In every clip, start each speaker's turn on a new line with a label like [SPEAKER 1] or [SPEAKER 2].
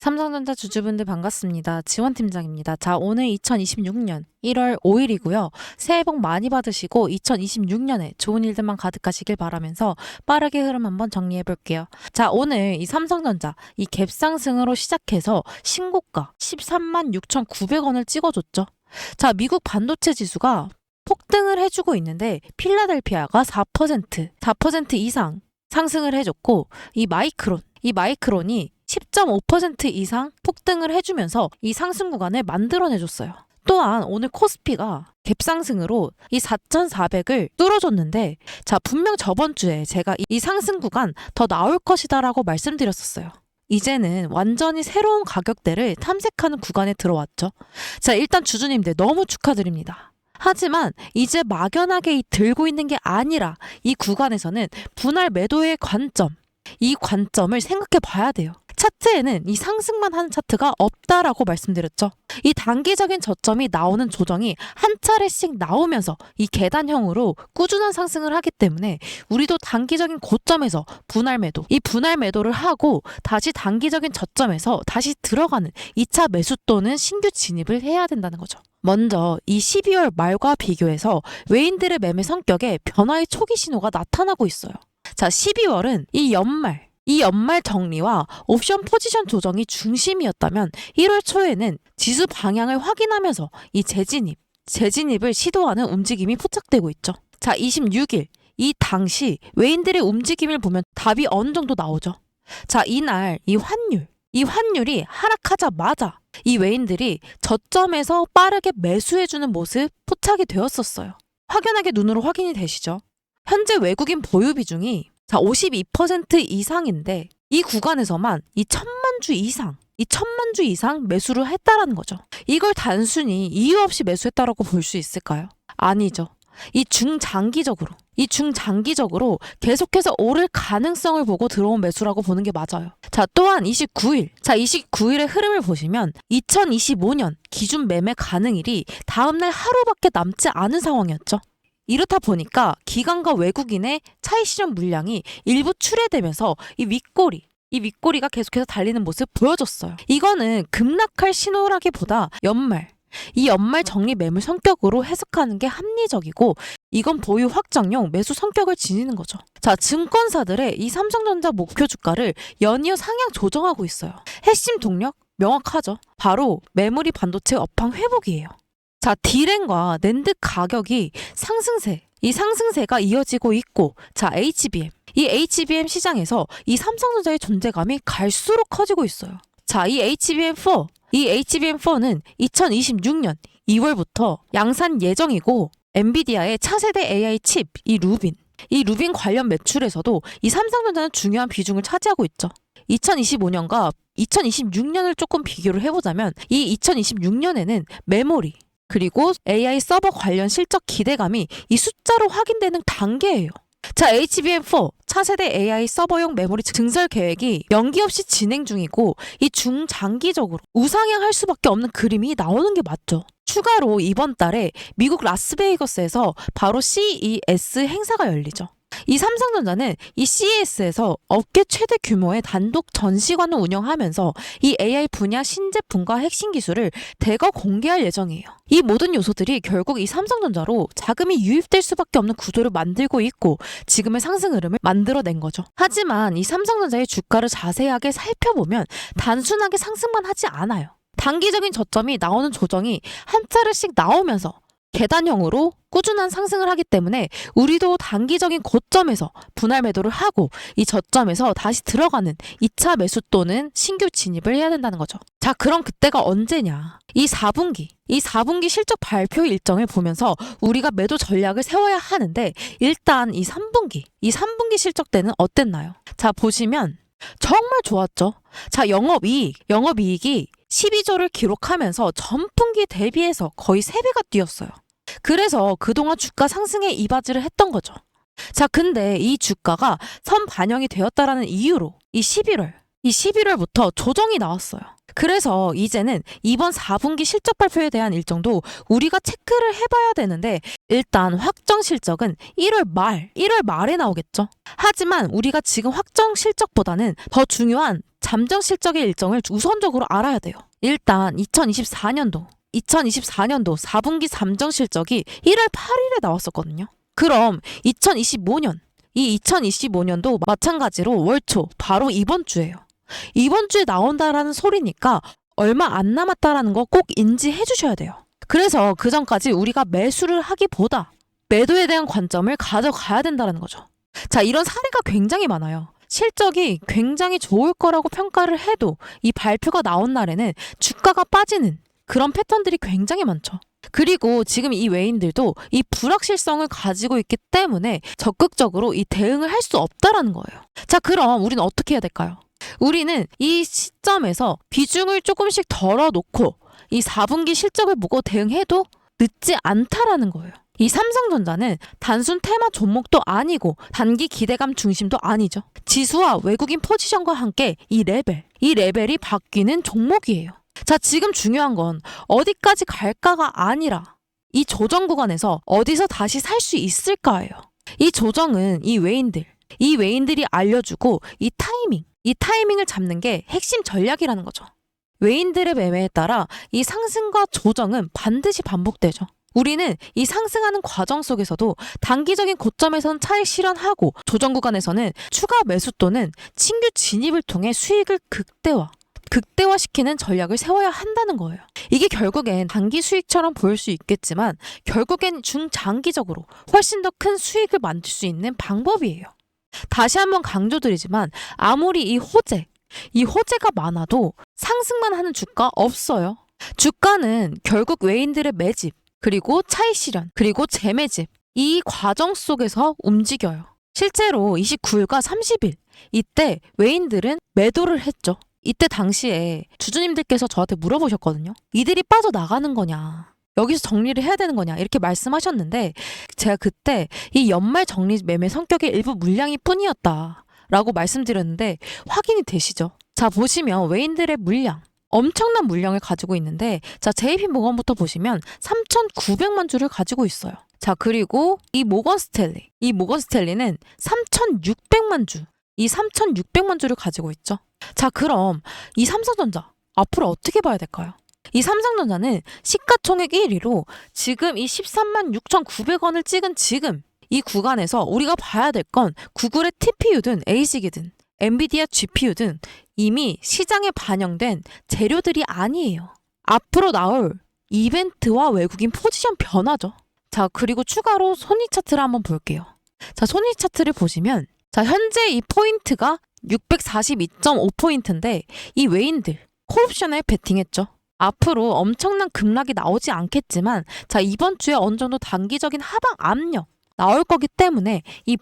[SPEAKER 1] 삼성전자 주주분들 반갑습니다. 지원팀장입니다. 자, 오늘 2026년 1월 5일이고요. 새해 복 많이 받으시고 2026년에 좋은 일들만 가득하시길 바라면서 빠르게 흐름 한번 정리해 볼게요. 자, 오늘 이 삼성전자 이 갭상승으로 시작해서 신고가 13만 6,900원을 찍어줬죠. 자, 미국 반도체 지수가 폭등을 해주고 있는데 필라델피아가 4% 이상 상승을 해줬고 이 마이크론이 10.5% 이상 폭등을 해주면서 이 상승 구간을 만들어내줬어요. 또한 오늘 코스피가 갭상승으로 이 4,400을 뚫어줬는데 자, 분명 저번 주에 제가 이 상승 구간 더 나올 것이다라고 말씀드렸었어요. 이제는 완전히 새로운 가격대를 탐색하는 구간에 들어왔죠. 자, 일단 주주님들 너무 축하드립니다. 하지만 이제 막연하게 들고 있는 게 아니라 이 구간에서는 분할 매도의 이 관점을 생각해 봐야 돼요. 차트에는 이 상승만 하는 차트가 없다라고 말씀드렸죠. 이 단기적인 저점이 나오는 조정이 한 차례씩 나오면서 이 계단형으로 꾸준한 상승을 하기 때문에 우리도 단기적인 고점에서 분할 매도를 하고 다시 단기적인 저점에서 다시 들어가는 2차 매수 또는 신규 진입을 해야 된다는 거죠. 먼저 이 12월 말과 비교해서 외인들의 매매 성격에 변화의 초기 신호가 나타나고 있어요. 자, 12월은 이 연말 정리와 옵션 포지션 조정이 중심이었다면 1월 초에는 지수 방향을 확인하면서 이 재진입을 시도하는 움직임이 포착되고 있죠. 자, 26일 이 당시 외인들의 움직임을 보면 답이 어느 정도 나오죠. 자, 이날 이 환율이 하락하자마자 이 외인들이 저점에서 빠르게 매수해주는 모습 포착이 되었었어요. 확연하게 눈으로 확인이 되시죠? 현재 외국인 보유 비중이 52% 이상인데 이 구간에서만 이 1,000만 주 이상 매수를 했다라는 거죠. 이걸 단순히 이유 없이 매수했다라고 볼 수 있을까요? 아니죠. 이 중장기적으로 계속해서 오를 가능성을 보고 들어온 매수라고 보는 게 맞아요. 자, 또한 29일의 흐름을 보시면 2025년 기준 매매 가능일이 다음날 하루밖에 남지 않은 상황이었죠. 이렇다 보니까 기관과 외국인의 차익 실현 물량이 일부 출회되면서 이 윗꼬리가 계속해서 달리는 모습 보여줬어요. 이거는 급락할 신호라기보다 연말 정리 매물 성격으로 해석하는 게 합리적이고 이건 보유 확정용 매수 성격을 지니는 거죠. 자, 증권사들의 이 삼성전자 목표 주가를 연이어 상향 조정하고 있어요. 핵심 동력 명확하죠. 바로 메모리 반도체 업황 회복이에요. 자, 디램과 낸드 가격이 상승세가 이어지고 있고, 자, 이 HBM 시장에서 이 삼성전자의 존재감이 갈수록 커지고 있어요. 자, 이 HBM4는 2026년 2월부터 양산 예정이고, 엔비디아의 차세대 AI 칩, 이 루빈 관련 매출에서도 이 삼성전자는 중요한 비중을 차지하고 있죠. 2025년과 2026년을 조금 비교를 해보자면, 이 2026년에는 메모리, 그리고 AI 서버 관련 실적 기대감이 이 숫자로 확인되는 단계예요. 자, HBM4 차세대 AI 서버용 메모리 증설 계획이 연기 없이 진행 중이고 이 중장기적으로 우상향할 수밖에 없는 그림이 나오는 게 맞죠. 추가로 이번 달에 미국 라스베이거스에서 바로 CES 행사가 열리죠. 이 삼성전자는 이 CES에서 업계 최대 규모의 단독 전시관을 운영하면서 이 AI 분야 신제품과 핵심 기술을 대거 공개할 예정이에요. 이 모든 요소들이 결국 이 삼성전자로 자금이 유입될 수밖에 없는 구조를 만들고 있고 지금의 상승 흐름을 만들어낸 거죠. 하지만 이 삼성전자의 주가를 자세하게 살펴보면 단순하게 상승만 하지 않아요. 단기적인 저점이 나오는 조정이 한 차례씩 나오면서 계단형으로 꾸준한 상승을 하기 때문에 우리도 단기적인 고점에서 분할 매도를 하고 이 저점에서 다시 들어가는 2차 매수 또는 신규 진입을 해야 된다는 거죠. 자, 그럼 그때가 언제냐? 이 4분기 실적 발표 일정을 보면서 우리가 매도 전략을 세워야 하는데 일단 이 3분기 실적 때는 어땠나요? 자, 보시면 정말 좋았죠. 자, 영업이익이 12조를 기록하면서 전분기 대비해서 거의 3배가 뛰었어요. 그래서 그동안 주가 상승에 이바지를 했던 거죠. 자, 근데 이 주가가 선 반영이 되었다라는 이유로 이 11월 이 11월부터 조정이 나왔어요. 그래서 이제는 이번 4분기 실적 발표에 대한 일정도 우리가 체크를 해봐야 되는데 일단 확정 실적은 1월 말에 나오겠죠. 하지만 우리가 지금 확정 실적보다는 더 중요한 잠정 실적의 일정을 우선적으로 알아야 돼요. 일단 2024년도 4분기 잠정 실적이 1월 8일에 나왔었거든요. 그럼 2025년도 마찬가지로 월초 바로 이번 주예요. 이번 주에 나온다라는 소리니까 얼마 안 남았다라는 거 꼭 인지해 주셔야 돼요. 그래서 그 전까지 우리가 매수를 하기보다 매도에 대한 관점을 가져가야 된다는 거죠. 자, 이런 사례가 굉장히 많아요. 실적이 굉장히 좋을 거라고 평가를 해도 이 발표가 나온 날에는 주가가 빠지는 그런 패턴들이 굉장히 많죠. 그리고 지금 이 외인들도 이 불확실성을 가지고 있기 때문에 적극적으로 이 대응을 할 수 없다라는 거예요. 자, 그럼 우리는 어떻게 해야 될까요? 우리는 이 시점에서 비중을 조금씩 덜어놓고 이 4분기 실적을 보고 대응해도 늦지 않다라는 거예요. 이 삼성전자는 단순 테마 종목도 아니고 단기 기대감 중심도 아니죠. 지수와 외국인 포지션과 함께 이 레벨이 바뀌는 종목이에요. 자, 지금 중요한 건 어디까지 갈까가 아니라 이 조정 구간에서 어디서 다시 살 수 있을까예요. 이 조정은 이 외인들이 알려주고 이 타이밍을 잡는 게 핵심 전략이라는 거죠. 외인들의 매매에 따라 이 상승과 조정은 반드시 반복되죠. 우리는 이 상승하는 과정 속에서도 단기적인 고점에선 차익 실현하고 조정 구간에서는 추가 매수 또는 신규 진입을 통해 수익을 극대화시키는 전략을 세워야 한다는 거예요. 이게 결국엔 단기 수익처럼 보일 수 있겠지만 결국엔 중장기적으로 훨씬 더 큰 수익을 만들 수 있는 방법이에요. 다시 한번 강조드리지만 아무리 이 호재가 많아도 상승만 하는 주가 없어요. 주가는 결국 외인들의 매집, 그리고 차익 실현, 그리고 재매집 이 과정 속에서 움직여요. 실제로 29일과 30일 이때 외인들은 매도를 했죠. 이때 당시에 주주님들께서 저한테 물어보셨거든요. 이들이 빠져나가는 거냐, 여기서 정리를 해야 되는 거냐 이렇게 말씀하셨는데 제가 그때 이 연말 정리 매매 성격의 일부 물량이 뿐이었다라고 말씀드렸는데 확인이 되시죠? 자, 보시면 외인들의 물량 엄청난 물량을 가지고 있는데 자, JP모건부터 보시면 3,900만 주를 가지고 있어요. 자, 그리고 이 모건스탠리는 3,600만 주, 이 3,600만 주를 가지고 있죠. 자, 그럼 이 삼성전자 앞으로 어떻게 봐야 될까요? 이 삼성전자는 시가총액 1위로 지금 이 13만 6,900원을 찍은 지금 이 구간에서 우리가 봐야 될 건 구글의 TPU든 ASIC이든 엔비디아 GPU든 이미 시장에 반영된 재료들이 아니에요. 앞으로 나올 이벤트와 외국인 포지션 변화죠. 자, 그리고 추가로 손익 차트를 한번 볼게요. 자, 손익 차트를 보시면 자, 현재 이 포인트가 642.5포인트인데 이 외인들 콜옵션에 베팅했죠. 앞으로 엄청난 급락이 나오지 않겠지만 자, 이번 주에 어느 정도 단기적인 하방 압력 나올 거기 때문에 이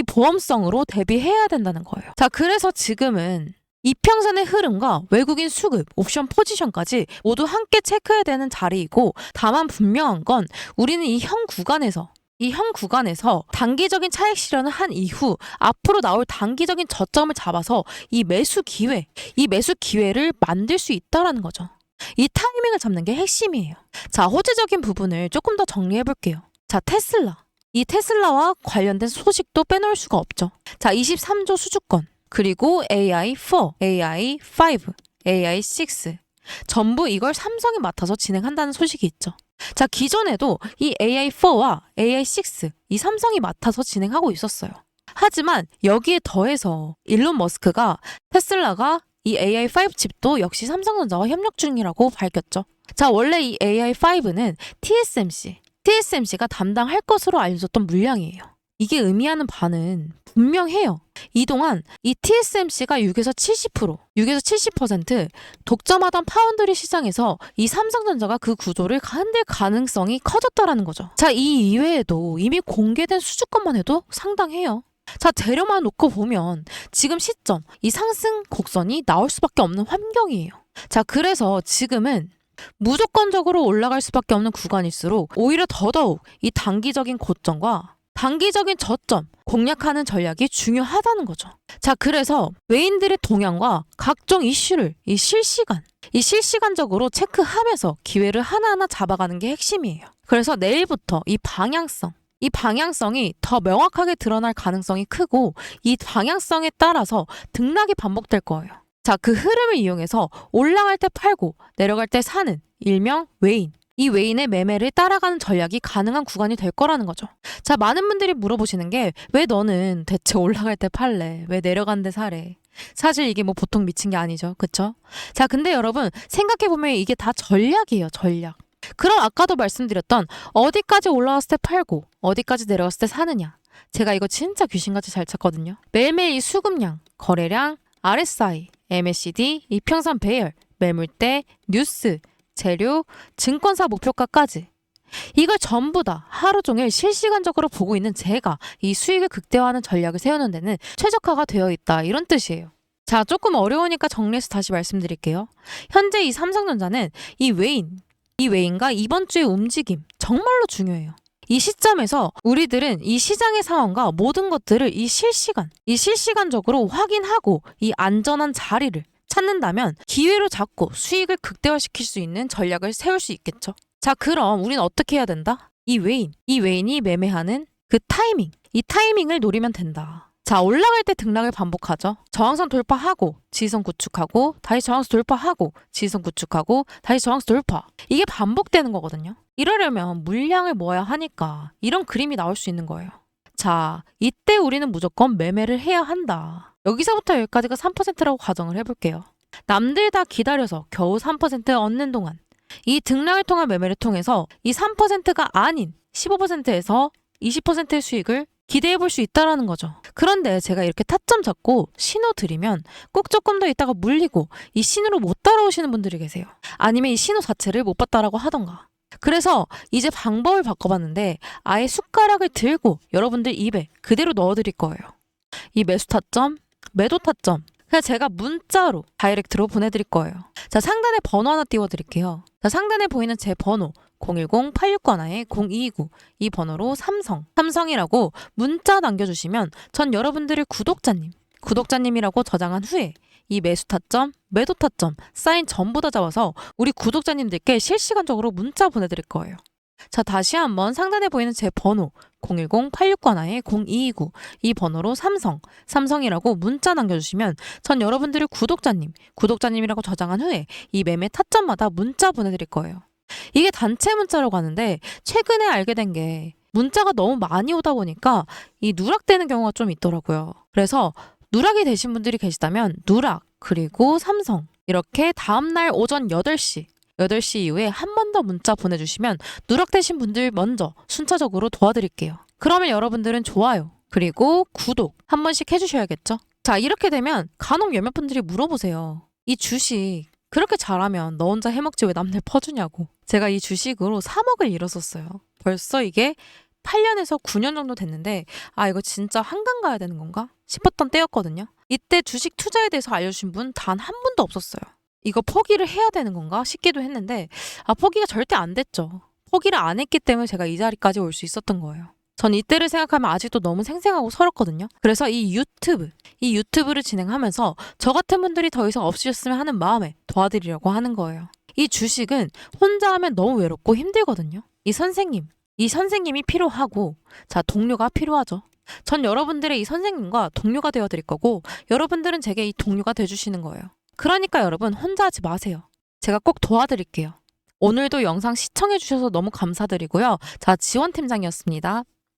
[SPEAKER 1] 보험성으로 대비해야 된다는 거예요. 자, 그래서 지금은 이평선의 흐름과 외국인 수급, 옵션 포지션까지 모두 함께 체크해야 되는 자리이고 다만 분명한 건 우리는 이 현 구간에서 단기적인 차익 실현을 한 이후 앞으로 나올 단기적인 저점을 잡아서 이 매수 기회를 만들 수 있다라는 거죠. 이 타이밍을 잡는 게 핵심이에요. 자, 호재적인 부분을 조금 더 정리해 볼게요. 자, 이 테슬라와 관련된 소식도 빼놓을 수가 없죠. 자, 23조 수주권, 그리고 AI4, AI5, AI6 전부 이걸 삼성이 맡아서 진행한다는 소식이 있죠. 자, 기존에도 이 AI4와 AI6 이 삼성이 맡아서 진행하고 있었어요. 하지만 여기에 더해서 일론 머스크가 테슬라가 이 AI5 칩도 역시 삼성전자와 협력 중이라고 밝혔죠. 자, 원래 이 AI5는 TSMC가 담당할 것으로 알려졌던 물량이에요. 이게 의미하는 바는 분명해요. 이동안 이 TSMC가 6에서 70% 독점하던 파운드리 시장에서 이 삼성전자가 그 구조를 흔들 가능성이 커졌다라는 거죠. 자, 이 이외에도 이미 공개된 수주권만 해도 상당해요. 자, 재료만 놓고 보면 지금 시점 이 상승 곡선이 나올 수밖에 없는 환경이에요. 자, 그래서 지금은 무조건적으로 올라갈 수밖에 없는 구간일수록 오히려 더더욱 이 단기적인 고점과 단기적인 저점 공략하는 전략이 중요하다는 거죠. 자, 그래서 외인들의 동향과 각종 이슈를 실시간적으로 체크하면서 기회를 하나하나 잡아가는 게 핵심이에요. 그래서 내일부터 이 방향성이 더 명확하게 드러날 가능성이 크고 이 방향성에 따라서 등락이 반복될 거예요. 자, 그 흐름을 이용해서 올라갈 때 팔고 내려갈 때 사는 일명 외인. 이 외인의 매매를 따라가는 전략이 가능한 구간이 될 거라는 거죠. 자, 많은 분들이 물어보시는 게 왜 너는 대체 올라갈 때 팔래? 왜 내려가는데 사래? 사실 이게 뭐 보통 미친 게 아니죠. 그쵸? 자, 근데 여러분 생각해보면 이게 다 전략이에요. 전략. 그럼 아까도 말씀드렸던 어디까지 올라왔을 때 팔고 어디까지 내려갔을 때 사느냐. 제가 이거 진짜 귀신같이 잘 찾거든요. 매일매일 이 수급량, 거래량, RSI, MACD, 이평선 배열, 매물대, 뉴스, 재료, 증권사 목표가까지 이걸 전부 다 하루 종일 실시간적으로 보고 있는 제가 이 수익을 극대화하는 전략을 세우는 데는 최적화가 되어 있다 이런 뜻이에요. 자, 조금 어려우니까 정리해서 다시 말씀드릴게요. 현재 이 삼성전자는 이 외인과 이번 주의 움직임 정말로 중요해요. 이 시점에서 우리들은 이 시장의 상황과 모든 것들을 이 실시간적으로 확인하고 이 안전한 자리를 찾는다면 기회로 잡고 수익을 극대화시킬 수 있는 전략을 세울 수 있겠죠. 자, 그럼 우리는 어떻게 해야 된다? 이 외인이 매매하는 그 타이밍, 이 타이밍을 노리면 된다. 자, 올라갈 때 등락을 반복하죠. 저항선 돌파하고 지지선 구축하고 다시 저항선 돌파하고 지지선 구축하고 다시 저항선 돌파. 이게 반복되는 거거든요. 이러려면 물량을 모아야 하니까 이런 그림이 나올 수 있는 거예요. 자, 이때 우리는 무조건 매매를 해야 한다. 여기서부터 여기까지가 3%라고 가정을 해볼게요. 남들 다 기다려서 겨우 3% 얻는 동안 이 등락을 통한 매매를 통해서 이 3%가 아닌 15%에서 20%의 수익을 기대해 볼 수 있다라는 거죠. 그런데 제가 이렇게 타점 잡고 신호 드리면 꼭 조금 더 있다가 물리고 이 신호로 못 따라오시는 분들이 계세요. 아니면 이 신호 자체를 못 봤다라고 하던가. 그래서 이제 방법을 바꿔봤는데 아예 숟가락을 들고 여러분들 입에 그대로 넣어드릴 거예요. 이 매수 타점, 매도 타점 그냥 제가 문자로 다이렉트로 보내드릴 거예요. 자, 상단에 번호 하나 띄워드릴게요. 자, 상단에 보이는 제 번호 010-8691-0229 이 번호로 삼성이라고 문자 남겨주시면 전 여러분들의 구독자님이라고 저장한 후에 이 매수 타점, 매도 타점, 사인 전부 다 잡아서 우리 구독자님들께 실시간적으로 문자 보내드릴 거예요. 자, 다시 한번 상단에 보이는 제 번호 010-8691-0229 이 번호로 삼성이라고 문자 남겨주시면 전 여러분들의 구독자님이라고 저장한 후에 이 매매 타점마다 문자 보내드릴 거예요. 이게 단체 문자라고 하는데 최근에 알게 된 게 문자가 너무 많이 오다 보니까 이 누락되는 경우가 좀 있더라고요. 그래서 누락이 되신 분들이 계시다면 누락 그리고 삼성 이렇게 다음날 오전 8시 이후에 한 번 더 문자 보내주시면 누락되신 분들 먼저 순차적으로 도와드릴게요. 그러면 여러분들은 좋아요 그리고 구독 한 번씩 해주셔야겠죠. 자, 이렇게 되면 간혹 몇몇 분들이 물어보세요. 이 주식 그렇게 잘하면 너 혼자 해먹지 왜 남들 퍼주냐고. 제가 이 주식으로 3억을 잃었었어요. 벌써 이게 8년에서 9년 정도 됐는데 아, 이거 진짜 한강 가야 되는 건가 싶었던 때였거든요. 이때 주식 투자에 대해서 알려주신 분 단 한 분도 없었어요. 이거 포기를 해야 되는 건가 싶기도 했는데 포기가 절대 안 됐죠. 포기를 안 했기 때문에 제가 이 자리까지 올 수 있었던 거예요. 전 이때를 생각하면 아직도 너무 생생하고 서럽거든요. 그래서 이 유튜브를 진행하면서 저 같은 분들이 더 이상 없으셨으면 하는 마음에 도와드리려고 하는 거예요. 이 주식은 혼자 하면 너무 외롭고 힘들거든요. 이 선생님이 필요하고 자, 동료가 필요하죠. 전 여러분들의 이 선생님과 동료가 되어드릴 거고 여러분들은 제게 이 동료가 돼주시는 거예요. 그러니까 여러분 혼자 하지 마세요. 제가 꼭 도와드릴게요. 오늘도 영상 시청해주셔서 너무 감사드리고요. 자, 지원팀장이었습니다.